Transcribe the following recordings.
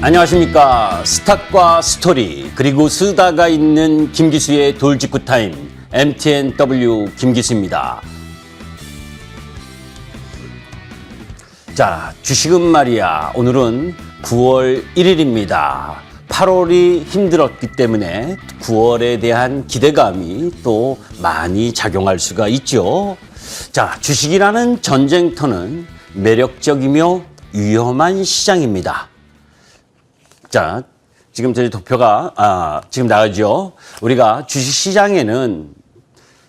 안녕하십니까. 스탁과 스토리 그리고 쓰다가 있는 김기수의 돌직구 타임 MTNW 김기수입니다. 자, 주식은 말이야. 오늘은 9월 1일입니다. 8월이 힘들었기 때문에 9월에 대한 기대감이 또 많이 작용할 수가 있죠. 자, 주식이라는 전쟁터는 매력적이며 위험한 시장입니다. 자, 지금 저희 도표가 지금 나가죠. 우리가 주식시장에는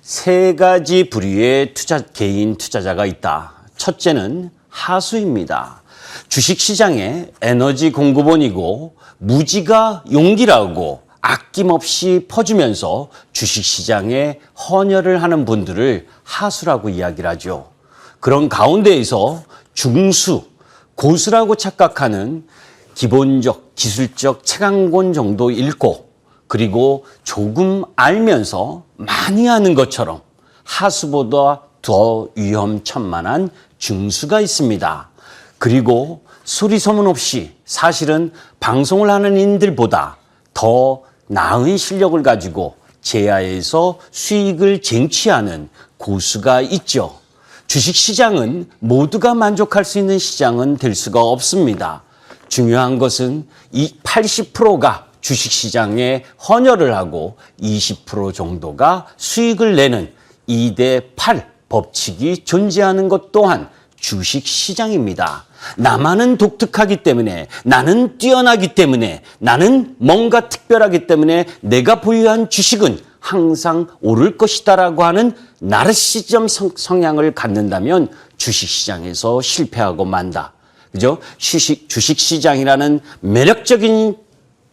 세 가지 부류의 개인 투자자가 있다. 첫째는 하수입니다. 주식시장의 에너지 공급원이고 무지가 용기라고 아낌없이 퍼주면서 주식시장에 헌혈을 하는 분들을 하수라고 이야기를 하죠. 그런 가운데에서 중수, 고수라고 착각하는 기본적, 기술적 체감권 정도 읽고 그리고 조금 알면서 많이 하는 것처럼 하수보다 더 위험천만한 중수가 있습니다. 그리고 소리 소문 없이 사실은 방송을 하는 인들보다 더 나은 실력을 가지고 제야에서 수익을 쟁취하는 고수가 있죠. 주식시장은 모두가 만족할 수 있는 시장은 될 수가 없습니다. 중요한 것은 이 80%가 주식시장에 헌혈을 하고 20% 정도가 수익을 내는 2대8 법칙이 존재하는 것 또한 주식시장입니다. 나만은 독특하기 때문에, 나는 뛰어나기 때문에, 나는 뭔가 특별하기 때문에 내가 보유한 주식은 항상 오를 것이다라고 하는 나르시즘 성향을 갖는다면 주식시장에서 실패하고 만다. 그죠? 주식시장이라는 매력적인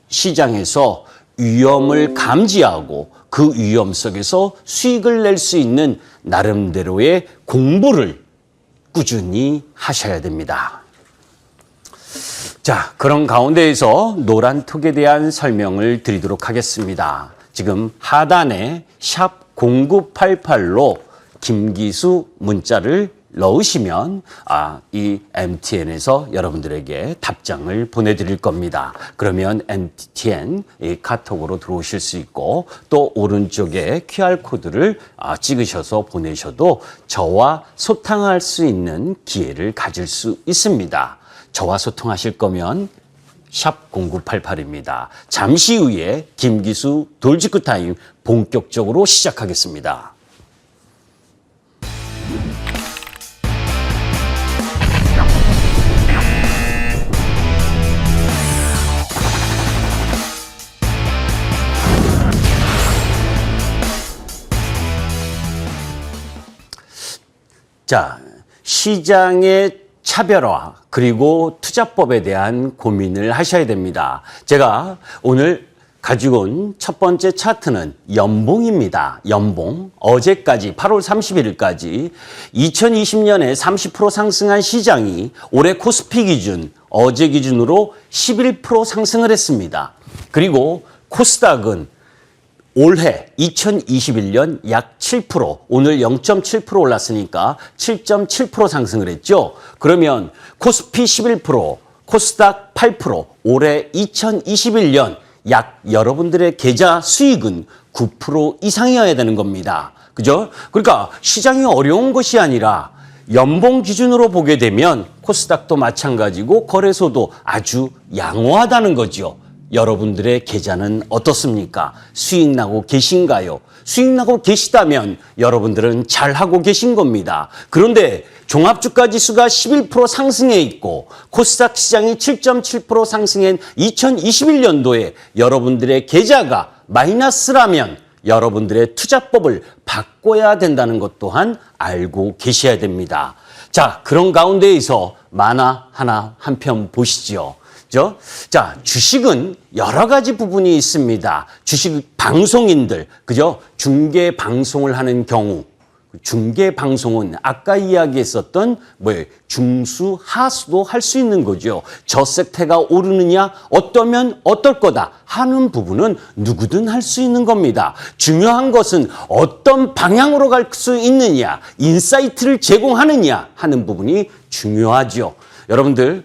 시장에서 위험을 감지하고 그 위험 속에서 수익을 낼 수 있는 나름대로의 공부를 꾸준히 하셔야 됩니다. 자, 그런 가운데에서 노란톡에 대한 설명을 드리도록 하겠습니다. 지금 하단에 샵 0988로 김기수 문자를 넣으시면 이 MTN에서 여러분들에게 답장을 보내드릴 겁니다. 그러면 MTN 카톡으로 들어오실 수 있고 또 오른쪽에 QR코드를 찍으셔서 보내셔도 저와 소통할 수 있는 기회를 가질 수 있습니다. 저와 소통하실 거면 샵 0988입니다. 잠시 후에 김기수 돌직구 타임 본격적으로 시작하겠습니다. 자, 시장의 차별화 그리고 투자법에 대한 고민을 하셔야 됩니다. 제가 오늘 가지고 온 첫 번째 차트는 연봉입니다. 연봉. 어제까지 8월 31일까지 2020년에 30% 상승한 시장이 올해 코스피 기준, 어제 기준으로 11% 상승을 했습니다. 그리고 코스닥은 올해 2021년 약 7%, 오늘 0.7% 올랐으니까 7.7% 상승을 했죠. 그러면 코스피 11%, 코스닥 8%, 올해 2021년 약 여러분들의 계좌 수익은 9% 이상이어야 되는 겁니다. 그죠? 그러니까 시장이 어려운 것이 아니라 연봉 기준으로 보게 되면 코스닥도 마찬가지고 거래소도 아주 양호하다는 거죠. 여러분들의 계좌는 어떻습니까? 수익 나고 계신가요? 수익 나고 계시다면 여러분들은 잘하고 계신 겁니다. 그런데 종합주가 지수가 11% 상승해 있고 코스닥 시장이 7.7% 상승한 2021년도에 여러분들의 계좌가 마이너스라면 여러분들의 투자법을 바꿔야 된다는 것 또한 알고 계셔야 됩니다. 자, 그런 가운데에서 만화 하나 한 편 보시죠. 자, 주식은 여러 가지 부분이 있습니다. 주식 방송인들, 그죠? 중계 방송을 하는 경우, 중계 방송은 아까 이야기했었던 중수, 하수도 할 수 있는 거죠. 저 섹터가 오르느냐, 어떠면 어떨 거다 하는 부분은 누구든 할 수 있는 겁니다. 중요한 것은 어떤 방향으로 갈 수 있느냐, 인사이트를 제공하느냐 하는 부분이 중요하죠. 여러분들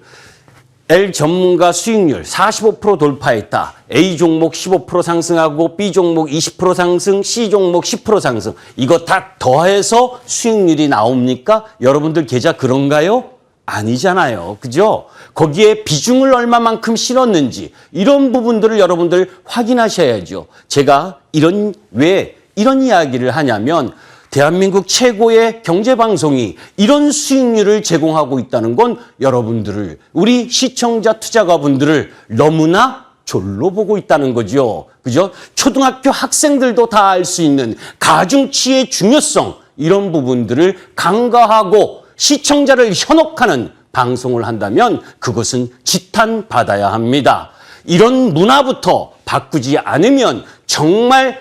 L 전문가 수익률 45% 돌파했다. A 종목 15% 상승하고 B 종목 20% 상승, C 종목 10% 상승. 이거 다 더해서 수익률이 나옵니까? 여러분들 계좌 그런가요? 아니잖아요. 그죠? 거기에 비중을 얼마만큼 실었는지 이런 부분들을 여러분들 확인하셔야죠. 제가 왜 이런 이야기를 하냐면 대한민국 최고의 경제방송이 이런 수익률을 제공하고 있다는 건 여러분들을, 우리 시청자 투자가분들을 너무나 졸로 보고 있다는 거죠. 그죠? 초등학교 학생들도 다 알 수 있는 가중치의 중요성, 이런 부분들을 간과하고 시청자를 현혹하는 방송을 한다면 그것은 지탄받아야 합니다. 이런 문화부터 바꾸지 않으면 정말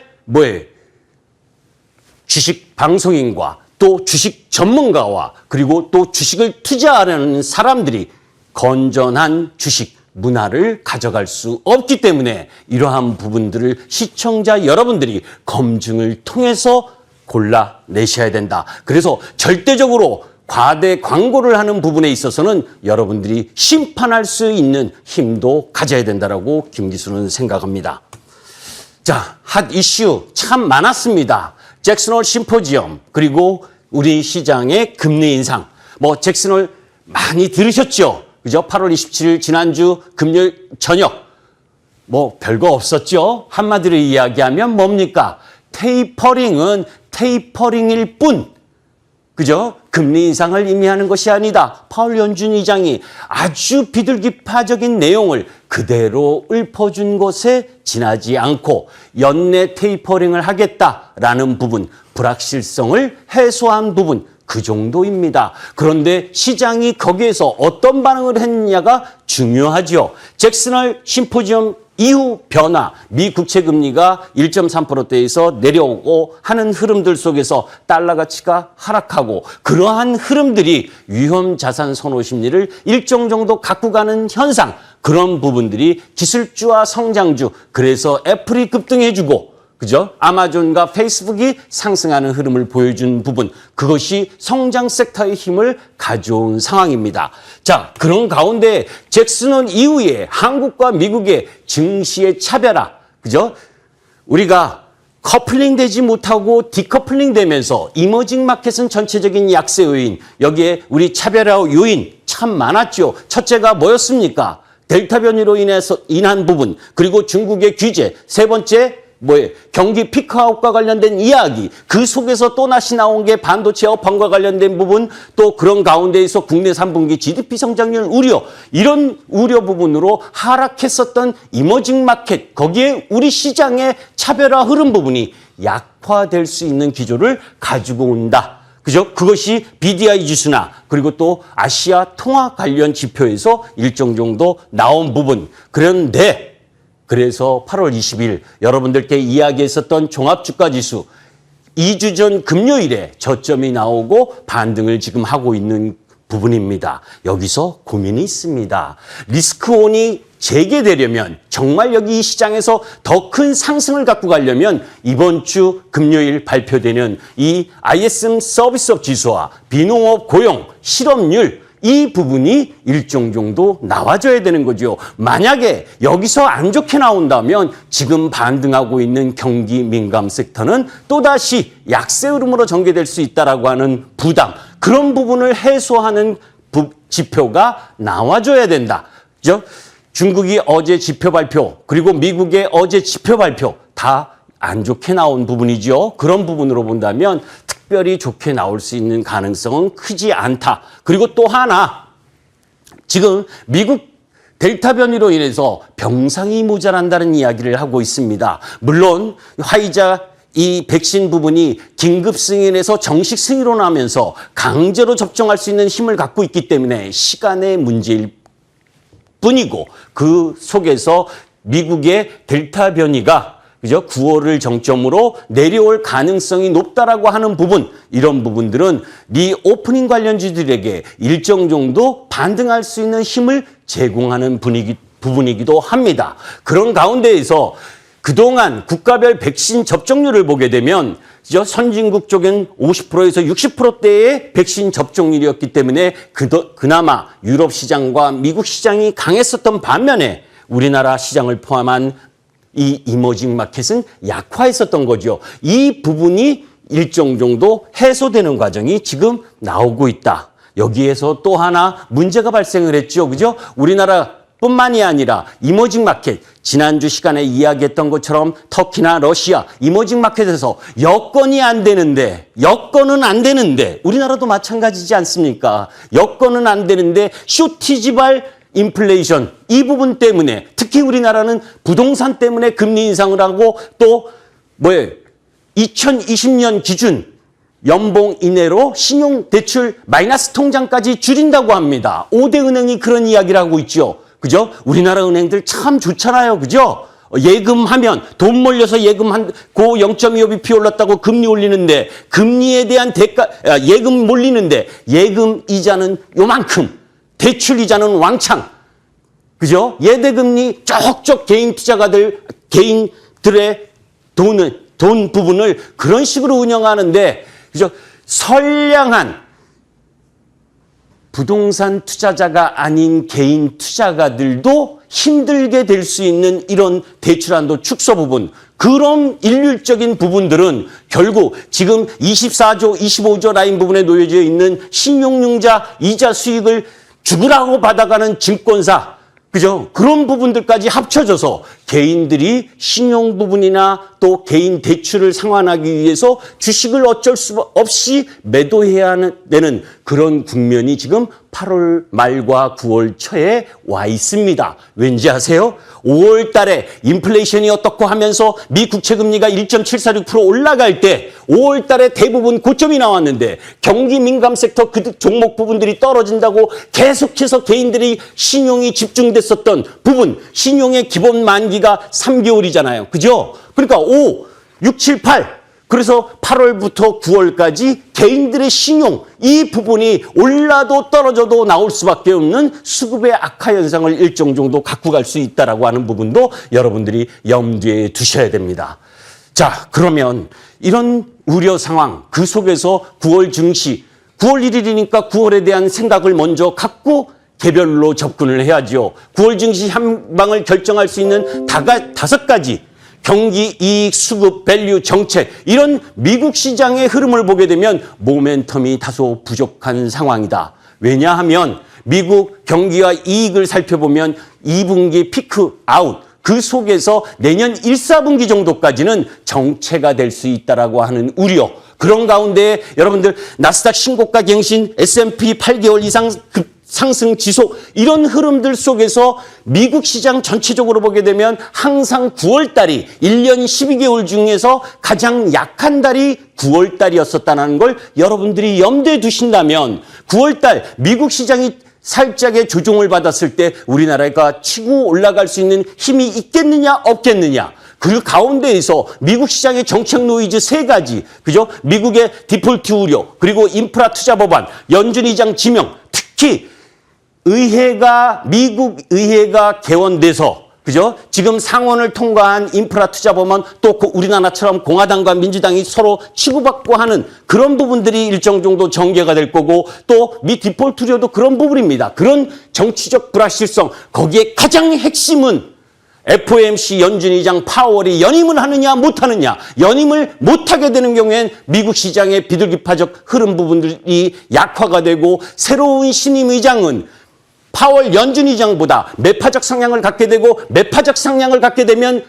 주식 방송인과 또 주식 전문가와 그리고 또 주식을 투자하려는 사람들이 건전한 주식 문화를 가져갈 수 없기 때문에 이러한 부분들을 시청자 여러분들이 검증을 통해서 골라내셔야 된다. 그래서 절대적으로 과대 광고를 하는 부분에 있어서는 여러분들이 심판할 수 있는 힘도 가져야 된다라고 김기수는 생각합니다. 자, 핫 이슈 참 많았습니다. 잭슨홀 심포지엄, 그리고 우리 시장의 금리 인상. 잭슨홀 많이 들으셨죠? 그죠? 8월 27일 지난주 금요일 저녁. 별거 없었죠? 한마디로 이야기하면 뭡니까? 테이퍼링은 테이퍼링일 뿐. 그죠? 금리 인상을 의미하는 것이 아니다. 파월 연준 의장이 아주 비둘기파적인 내용을 그대로 읊어준 것에 지나지 않고 연내 테이퍼링을 하겠다라는 부분, 불확실성을 해소한 부분, 그 정도입니다. 그런데 시장이 거기에서 어떤 반응을 했느냐가 중요하죠. 잭슨홀 심포지엄 이후 변화, 미 국채 금리가 1.3%대에서 내려오고 하는 흐름들 속에서 달러 가치가 하락하고, 그러한 흐름들이 위험 자산 선호 심리를 일정 정도 갖고 가는 현상, 그런 부분들이 기술주와 성장주, 그래서 애플이 급등해주고, 그죠? 아마존과 페이스북이 상승하는 흐름을 보여준 부분, 그것이 성장 섹터의 힘을 가져온 상황입니다. 자, 그런 가운데 잭슨홀 이후에 한국과 미국의 증시의 차별화, 그죠? 우리가 커플링 되지 못하고 디커플링 되면서 이머징 마켓은 전체적인 약세 요인, 여기에 우리 차별화 요인 참 많았죠. 첫째가 뭐였습니까? 델타 변이로 인한 부분, 그리고 중국의 규제, 세 번째 경기 피크아웃과 관련된 이야기, 그 속에서 또 다시 나온 게 반도체 업황과 관련된 부분, 또 그런 가운데에서 국내 3분기 GDP 성장률 우려, 이런 우려 부분으로 하락했었던 이머징 마켓, 거기에 우리 시장의 차별화 흐름 부분이 약화될 수 있는 기조를 가지고 온다. 그죠? 그것이 BDI 지수나 그리고 또 아시아 통화 관련 지표에서 일정 정도 나온 부분. 그래서 8월 20일 여러분들께 이야기했었던 종합주가지수 2주 전 금요일에 저점이 나오고 반등을 지금 하고 있는 부분입니다. 여기서 고민이 있습니다. 리스크온이 재개되려면, 정말 여기 이 시장에서 더 큰 상승을 갖고 가려면 이번 주 금요일 발표되는 이 ISM 서비스업 지수와 비농업 고용, 실업률, 이 부분이 일정 정도 나와줘야 되는 거죠. 만약에 여기서 안 좋게 나온다면 지금 반등하고 있는 경기 민감 섹터는 또다시 약세 흐름으로 전개될 수 있다라고 하는 부담, 그런 부분을 해소하는 지표가 나와줘야 된다. 그죠? 중국이 어제 지표 발표, 그리고 미국의 어제 지표 발표 다 안 좋게 나온 부분이죠. 그런 부분으로 본다면 특별히 좋게 나올 수 있는 가능성은 크지 않다. 그리고 또 하나, 지금 미국 델타 변이로 인해서 병상이 모자란다는 이야기를 하고 있습니다. 물론 화이자 이 백신 부분이 긴급 승인에서 정식 승인으로 나면서 강제로 접종할 수 있는 힘을 갖고 있기 때문에 시간의 문제일 뿐이고, 그 속에서 미국의 델타 변이가 그죠? 9월을 정점으로 내려올 가능성이 높다라고 하는 부분, 이런 부분들은 리오프닝 관련주들에게 일정 정도 반등할 수 있는 힘을 제공하는 부분이기도 합니다. 그런 가운데에서 그동안 국가별 백신 접종률을 보게 되면 선진국 쪽은 50%에서 60%대의 백신 접종률이었기 때문에 그나마 유럽 시장과 미국 시장이 강했었던 반면에 우리나라 시장을 포함한 이 이머징 마켓은 약화했었던 거죠. 이 부분이 일정 정도 해소되는 과정이 지금 나오고 있다. 여기에서 또 하나 문제가 발생을 했죠. 그죠? 우리나라뿐만이 아니라 이머징 마켓, 지난주 시간에 이야기했던 것처럼 터키나 러시아 이머징 마켓에서 여건은 안 되는데 우리나라도 마찬가지지 않습니까? 여건은 안 되는데 쇼티지발 인플레이션 이 부분 때문에 특히 우리나라는 부동산 때문에 금리 인상을 하고 또 2020년 기준 연봉 이내로 신용대출 마이너스 통장까지 줄인다고 합니다. 5대 은행이 그런 이야기를 하고 있죠. 그죠? 우리나라 은행들 참 좋잖아요. 그죠? 예금하면 돈 몰려서 예금한 고 0.25bp 올랐다고 금리 올리는데 금리에 대한 예금 몰리는데 예금 이자는 요만큼 대출 이자는 왕창. 그죠? 예대금리 쪽쪽 개인들의 돈 부분을 그런 식으로 운영하는데 그죠? 선량한 부동산 투자자가 아닌 개인 투자가들도 힘들게 될 수 있는 이런 대출한도 축소 부분, 그런 일률적인 부분들은 결국 지금 24조, 25조 라인 부분에 놓여져 있는 신용융자 이자 수익을 죽으라고 받아가는 증권사, 그죠? 그런 부분들까지 합쳐져서 개인들이 신용 부분이나 또 개인 대출을 상환하기 위해서 주식을 어쩔 수 없이 매도해야 되는 그런 국면이 지금 8월 말과 9월 초에 와 있습니다. 왠지 아세요? 5월 달에 인플레이션이 어떻고 하면서 미 국채 금리가 1.746% 올라갈 때 5월 달에 대부분 고점이 나왔는데 경기 민감 섹터 그 종목 부분들이 떨어진다고 계속해서 개인들이 신용이 집중됐었던 부분, 신용의 기본 만기가 3개월이잖아요. 그죠? 그러니까 5, 6, 7, 8 그래서 8월부터 9월까지 개인들의 신용 이 부분이 올라도 떨어져도 나올 수밖에 없는 수급의 악화 현상을 일정 정도 갖고 갈 수 있다라고 하는 부분도 여러분들이 염두에 두셔야 됩니다. 자, 그러면 이런 우려 상황 그 속에서 9월 증시 9월 1일이니까 9월에 대한 생각을 먼저 갖고 개별로 접근을 해야죠. 9월 증시 향방을 결정할 수 있는 5가지 경기, 이익, 수급, 밸류, 정책 이런 미국 시장의 흐름을 보게 되면 모멘텀이 다소 부족한 상황이다. 왜냐하면 미국 경기와 이익을 살펴보면 2분기 피크 아웃 그 속에서 내년 1, 4분기 정도까지는 정체가 될 수 있다라고 하는 우려. 그런 가운데 여러분들 나스닥 신고가 갱신, S&P 8개월 이상 상승 지속 이런 흐름들 속에서 미국 시장 전체적으로 보게 되면 항상 9월 달이 1년 12개월 중에서 가장 약한 달이 9월 달이었었다는 걸 여러분들이 염두에 두신다면 9월 달 미국 시장이 살짝의 조정을 받았을 때 우리나라가 치고 올라갈 수 있는 힘이 있겠느냐 없겠느냐. 그 가운데에서 미국 시장의 정책 노이즈 3가지, 그죠? 미국의 디폴트 우려, 그리고 인프라 투자 법안, 연준 의장 지명, 특히 미국 의회가 개원돼서, 그죠? 지금 상원을 통과한 인프라 투자 법안, 또 우리나라처럼 공화당과 민주당이 서로 치고받고 하는 그런 부분들이 일정 정도 전개가 될 거고, 또 미 디폴트 우려도 그런 부분입니다. 그런 정치적 불확실성, 거기에 가장 핵심은 FOMC 연준 의장 파월이 연임을 하느냐 못하느냐. 연임을 못하게 되는 경우엔 미국 시장의 비둘기파적 흐름 부분들이 약화가 되고 새로운 신임 의장은 파월 연준 의장보다 매파적 성향을 갖게 되고 매파적 성향을 갖게 되면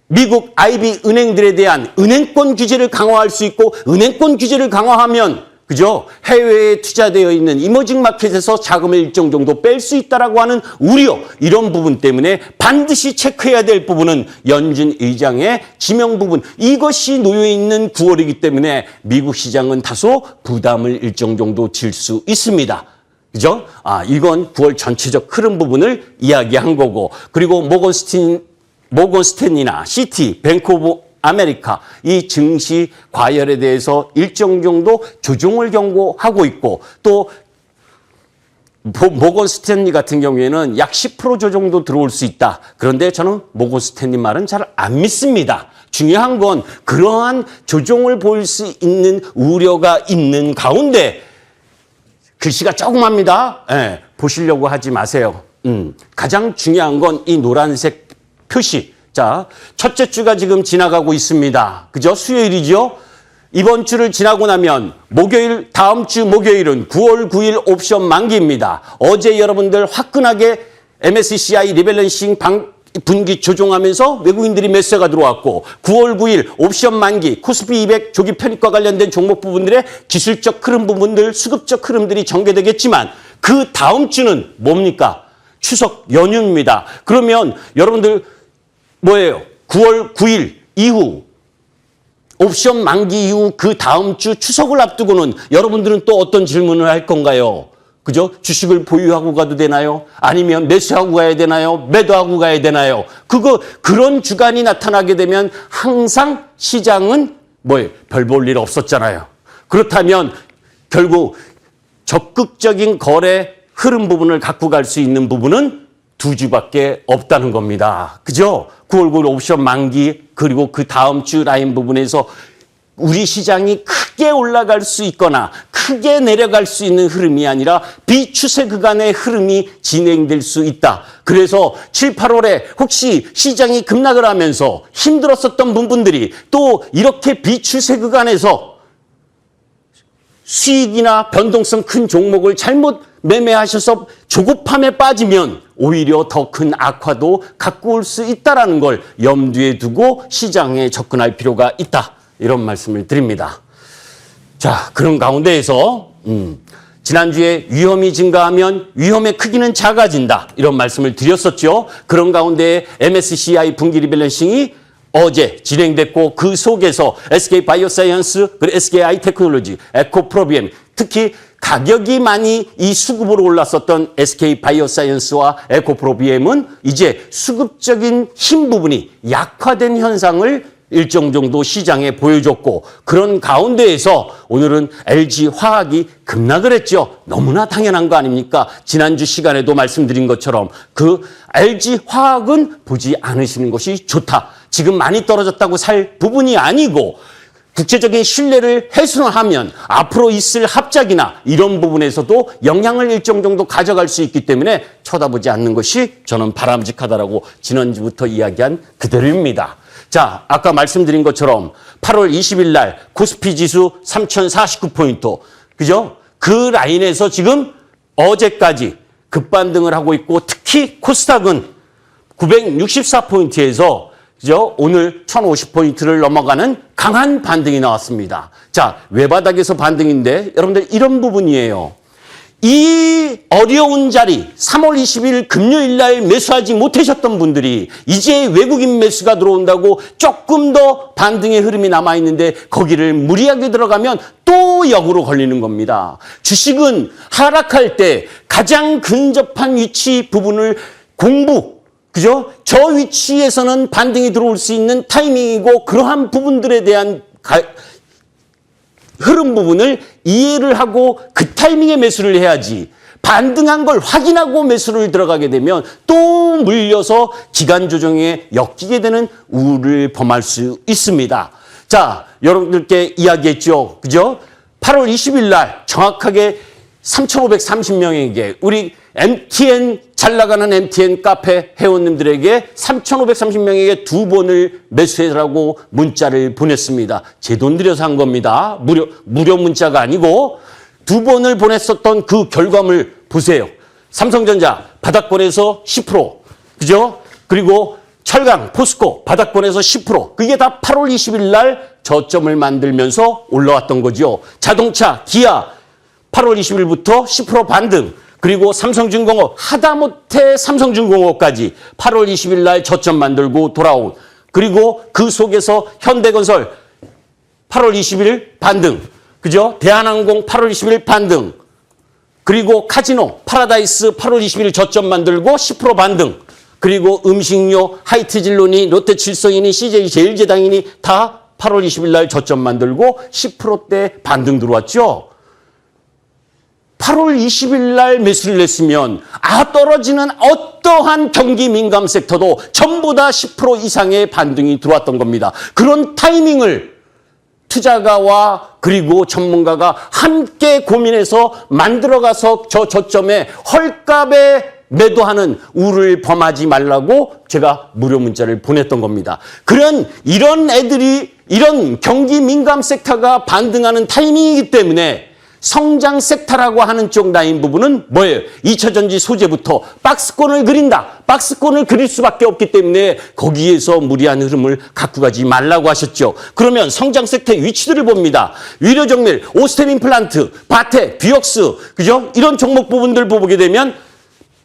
미국 IB 은행들에 대한 은행권 규제를 강화할 수 있고 은행권 규제를 강화하면 그죠? 해외에 투자되어 있는 이머징 마켓에서 자금을 일정 정도 뺄 수 있다라고 하는 우려 이런 부분 때문에 반드시 체크해야 될 부분은 연준 의장의 지명 부분 이것이 놓여 있는 9월이기 때문에 미국 시장은 다소 부담을 일정 정도 질 수 있습니다. 그죠? 이건 9월 전체적 흐름 부분을 이야기한 거고 그리고 모건스탠이나 시티, 뱅크 오브 아메리카 이 증시 과열에 대해서 일정 정도 조정을 경고하고 있고 또 모건 스탠리 같은 경우에는 약 10% 정도 들어올 수 있다. 그런데 저는 모건 스탠리 말은 잘 안 믿습니다. 중요한 건 그러한 조정을 보일 수 있는 우려가 있는 가운데 글씨가 조그맣니다. 예, 보시려고 하지 마세요. 가장 중요한 건 이 노란색 표시. 자, 첫째 주가 지금 지나가고 있습니다. 그죠? 수요일이죠? 이번 주를 지나고 나면 목요일, 다음 주 목요일은 9월 9일 옵션 만기입니다. 어제 여러분들 화끈하게 MSCI 리밸런싱 분기 조정하면서 외국인들이 매수가 들어왔고 9월 9일 옵션 만기, 코스피 200 조기 편입과 관련된 종목 부분들의 기술적 흐름 부분들, 수급적 흐름들이 전개되겠지만 그 다음 주는 뭡니까? 추석 연휴입니다. 그러면 여러분들 뭐예요? 9월 9일 이후 옵션 만기 이후 그 다음 주 추석을 앞두고는 여러분들은 또 어떤 질문을 할 건가요? 그죠? 주식을 보유하고 가도 되나요? 아니면 매수하고 가야 되나요? 매도하고 가야 되나요? 그런 주간이 나타나게 되면 항상 시장은 뭐예요? 별 볼 일 없었잖아요. 그렇다면 결국 적극적인 거래 흐름 부분을 갖고 갈 수 있는 부분은 두 주밖에 없다는 겁니다. 그죠? 9월 9일 옵션 만기 그리고 그 다음 주 라인 부분에서 우리 시장이 크게 올라갈 수 있거나 크게 내려갈 수 있는 흐름이 아니라 비추세 구간의 흐름이 진행될 수 있다. 그래서 7, 8월에 혹시 시장이 급락을 하면서 힘들었었던 부분들이 또 이렇게 비추세 구간에서 수익이나 변동성 큰 종목을 잘못 매매하셔서 조급함에 빠지면 오히려 더 큰 악화도 갖고 올 수 있다는 걸 염두에 두고 시장에 접근할 필요가 있다. 이런 말씀을 드립니다. 자, 그런 가운데에서 지난주에 위험이 증가하면 위험의 크기는 작아진다. 이런 말씀을 드렸었죠. 그런 가운데 MSCI 분기 리밸런싱이 어제 진행됐고 그 속에서 SK 바이오사이언스, 그리고 SK 아이테크놀로지, 에코프로비엠, 특히 가격이 많이 이 수급으로 올랐었던 SK 바이오사이언스와 에코프로비엠은 이제 수급적인 힘 부분이 약화된 현상을 일정 정도 시장에 보여줬고 그런 가운데에서 오늘은 LG화학이 급락을 했죠. 너무나 당연한 거 아닙니까? 지난주 시간에도 말씀드린 것처럼 그 LG화학은 보지 않으시는 것이 좋다. 지금 많이 떨어졌다고 살 부분이 아니고 국제적인 신뢰를 훼손하면 앞으로 있을 합작이나 이런 부분에서도 영향을 일정 정도 가져갈 수 있기 때문에 쳐다보지 않는 것이 저는 바람직하다라고 지난주부터 이야기한 그대로입니다. 자, 아까 말씀드린 것처럼 8월 20일 날 코스피 지수 3049포인트. 그죠? 그 라인에서 지금 어제까지 급반등을 하고 있고 특히 코스닥은 964포인트에서 그죠? 오늘 1050포인트를 넘어가는 강한 반등이 나왔습니다. 자, 외바닥에서 반등인데 여러분들 이런 부분이에요. 이 어려운 자리 3월 20일 금요일 날 매수하지 못하셨던 분들이 이제 외국인 매수가 들어온다고 조금 더 반등의 흐름이 남아있는데 거기를 무리하게 들어가면 또 역으로 걸리는 겁니다. 주식은 하락할 때 가장 근접한 위치 부분을 그죠? 저 위치에서는 반등이 들어올 수 있는 타이밍이고 그러한 부분들에 대한 흐름 부분을 이해를 하고 그 타이밍에 매수를 해야지 반등한 걸 확인하고 매수를 들어가게 되면 또 물려서 기간 조정에 엮이게 되는 우를 범할 수 있습니다. 자, 여러분들께 이야기했죠. 그죠? 8월 20일 날 정확하게 3,530명에게 우리 MTN 잘 나가는 MTN 카페 회원님들에게 3,530명에게 2번을 매수해라고 문자를 보냈습니다. 제 돈 들여서 한 겁니다. 무료 문자가 아니고 2번을 보냈었던 그 결과물 보세요. 삼성전자 바닥권에서 10%, 그죠? 그리고 철강, 포스코 바닥권에서 10%. 그게 다 8월 20일 날 저점을 만들면서 올라왔던 거죠. 자동차, 기아 8월 20일부터 10% 반등. 그리고 삼성중공업, 하다못해 삼성중공업까지 8월 20일 날 저점 만들고 돌아온. 그리고 그 속에서 현대건설 8월 20일 반등. 그죠? 대한항공 8월 20일 반등. 그리고 카지노, 파라다이스 8월 20일 저점 만들고 10% 반등. 그리고 음식료, 하이트진론이, 롯데칠성이니, CJ제일제당이니 다 8월 20일 날 저점 만들고 10%대 반등 들어왔죠. 8월 20일 날 매수를 했으면 떨어지는 어떠한 경기 민감 섹터도 전부 다 10% 이상의 반등이 들어왔던 겁니다. 그런 타이밍을 투자가와 그리고 전문가가 함께 고민해서 만들어가서 저 저점에 헐값에 매도하는 우를 범하지 말라고 제가 무료 문자를 보냈던 겁니다. 이런 애들이 이런 경기 민감 섹터가 반등하는 타이밍이기 때문에 성장 섹터라고 하는 쪽 라인 부분은 뭐예요? 2차전지 소재부터 박스권을 그린다. 박스권을 그릴 수밖에 없기 때문에 거기에서 무리한 흐름을 갖고 가지 말라고 하셨죠. 그러면 성장 섹터의 위치들을 봅니다. 위료정밀, 오스템 임플란트, 바텍, 비옥스, 그죠? 이런 종목 부분들 보게 되면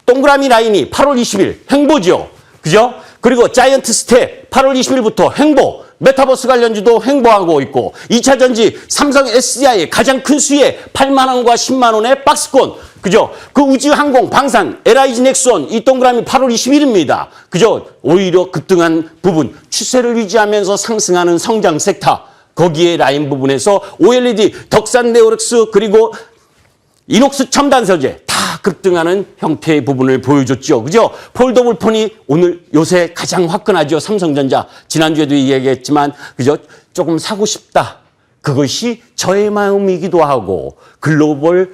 동그라미 라인이 8월 20일 횡보죠. 그죠? 그리고 자이언트 스텝 8월 20일부터 횡보. 메타버스 관련주도 횡보하고 있고 2차 전지 삼성 SDI 가장 큰 수혜 8만 원과 10만 원의 박스권. 그죠? 그 우주항공 방산 LIG 넥스원 이 동그라미 8월 20일입니다. 그죠? 오히려 급등한 부분 추세를 유지하면서 상승하는 성장 섹터. 거기에 라인 부분에서 OLED, 덕산 네오렉스 그리고 이녹스 첨단 소재 다 급등하는 형태의 부분을 보여줬죠. 그죠? 폴더블 폰이 오늘 요새 가장 화끈하죠. 삼성전자. 지난주에도 이야기했지만, 그죠? 조금 사고 싶다. 그것이 저의 마음이기도 하고, 글로벌,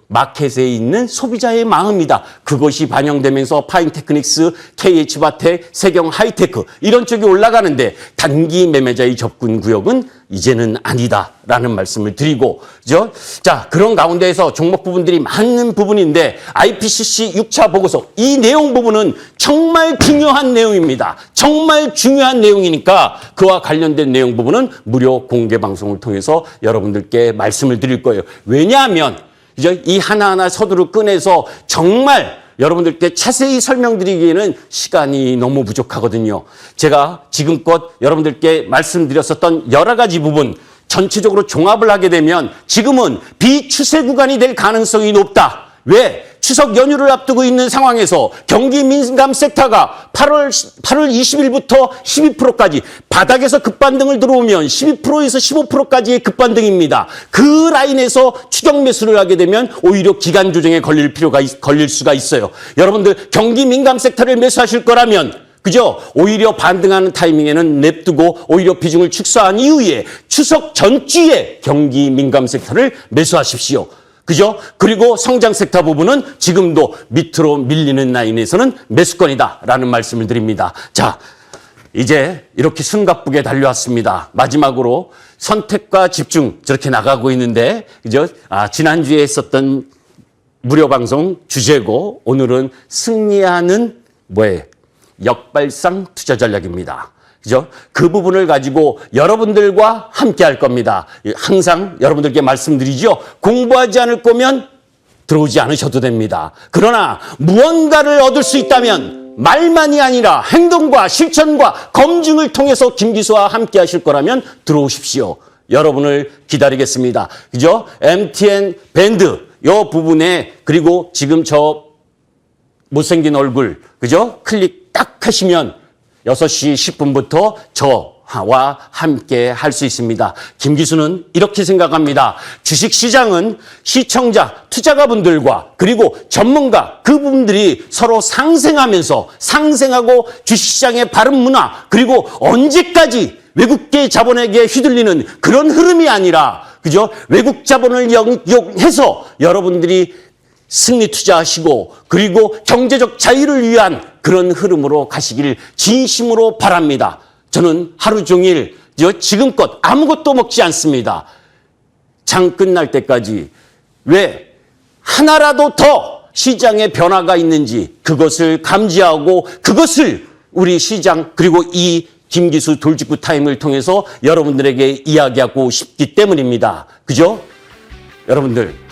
마켓에 있는 소비자의 마음이다. 그것이 반영되면서 파인테크닉스, KH바텍, 세경 하이테크 이런 쪽이 올라가는데 단기 매매자의 접근 구역은 이제는 아니다라는 말씀을 드리고 그죠? 자, 그런 가운데에서 종목 부분들이 많은 부분인데 IPCC 6차 보고서 이 내용 부분은 정말 중요한 내용입니다. 정말 중요한 내용이니까 그와 관련된 내용 부분은 무료 공개 방송을 통해서 여러분들께 말씀을 드릴 거예요. 왜냐하면 이 하나하나 서두를 꺼내서 정말 여러분들께 자세히 설명드리기에는 시간이 너무 부족하거든요. 제가 지금껏 여러분들께 말씀드렸었던 여러 가지 부분 전체적으로 종합을 하게 되면 지금은 비추세 구간이 될 가능성이 높다. 왜? 추석 연휴를 앞두고 있는 상황에서 경기 민감 섹터가 8월 20일부터 12%까지 바닥에서 급반등을 들어오면 12%에서 15%까지의 급반등입니다. 그 라인에서 추격 매수를 하게 되면 오히려 기간 조정에 걸릴 수가 있어요. 여러분들 경기 민감 섹터를 매수하실 거라면 그죠? 오히려 반등하는 타이밍에는 냅두고 오히려 비중을 축소한 이후에 추석 전주에 경기 민감 섹터를 매수하십시오. 그죠? 그리고 성장 섹터 부분은 지금도 밑으로 밀리는 라인에서는 매수권이다라는 말씀을 드립니다. 자, 이제 이렇게 숨가쁘게 달려왔습니다. 마지막으로 선택과 집중 저렇게 나가고 있는데, 그죠? 지난주에 했었던 무료 방송 주제고 오늘은 승리하는 역발상 투자 전략입니다. 그죠? 그 부분을 가지고 여러분들과 함께 할 겁니다. 항상 여러분들께 말씀드리죠. 공부하지 않을 거면 들어오지 않으셔도 됩니다. 그러나 무언가를 얻을 수 있다면 말만이 아니라 행동과 실천과 검증을 통해서 김기수와 함께 하실 거라면 들어오십시오. 여러분을 기다리겠습니다. 그죠? MTN 밴드 요 부분에 그리고 지금 저 못생긴 얼굴 그죠? 클릭 딱 하시면 6시 10분부터 저와 함께 할 수 있습니다. 김기수는 이렇게 생각합니다. 주식시장은 시청자, 투자가분들과 그리고 전문가 그분들이 서로 상생하고 주식시장의 바른 문화 그리고 언제까지 외국계 자본에게 휘둘리는 그런 흐름이 아니라 그죠? 외국 자본을 이용해서 여러분들이 승리 투자하시고 그리고 경제적 자유를 위한 그런 흐름으로 가시길 진심으로 바랍니다. 저는 하루 종일 지금껏 아무것도 먹지 않습니다. 장 끝날 때까지 왜 하나라도 더 시장에 변화가 있는지 그것을 감지하고 그것을 우리 시장 그리고 이 김기수 돌직구 타임을 통해서 여러분들에게 이야기하고 싶기 때문입니다. 그죠? 여러분들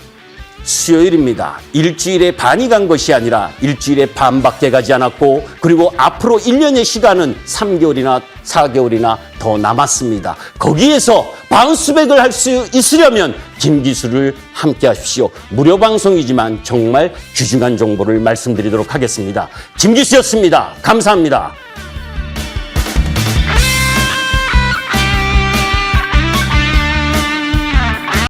수요일입니다. 일주일에 반이 간 것이 아니라 일주일에 반밖에 가지 않았고 그리고 앞으로 1년의 시간은 3개월이나 4개월이나 더 남았습니다. 거기에서 바운스백을 할 수 있으려면 김기수를 함께 하십시오. 무료 방송이지만 정말 귀중한 정보를 말씀드리도록 하겠습니다. 김기수였습니다. 감사합니다.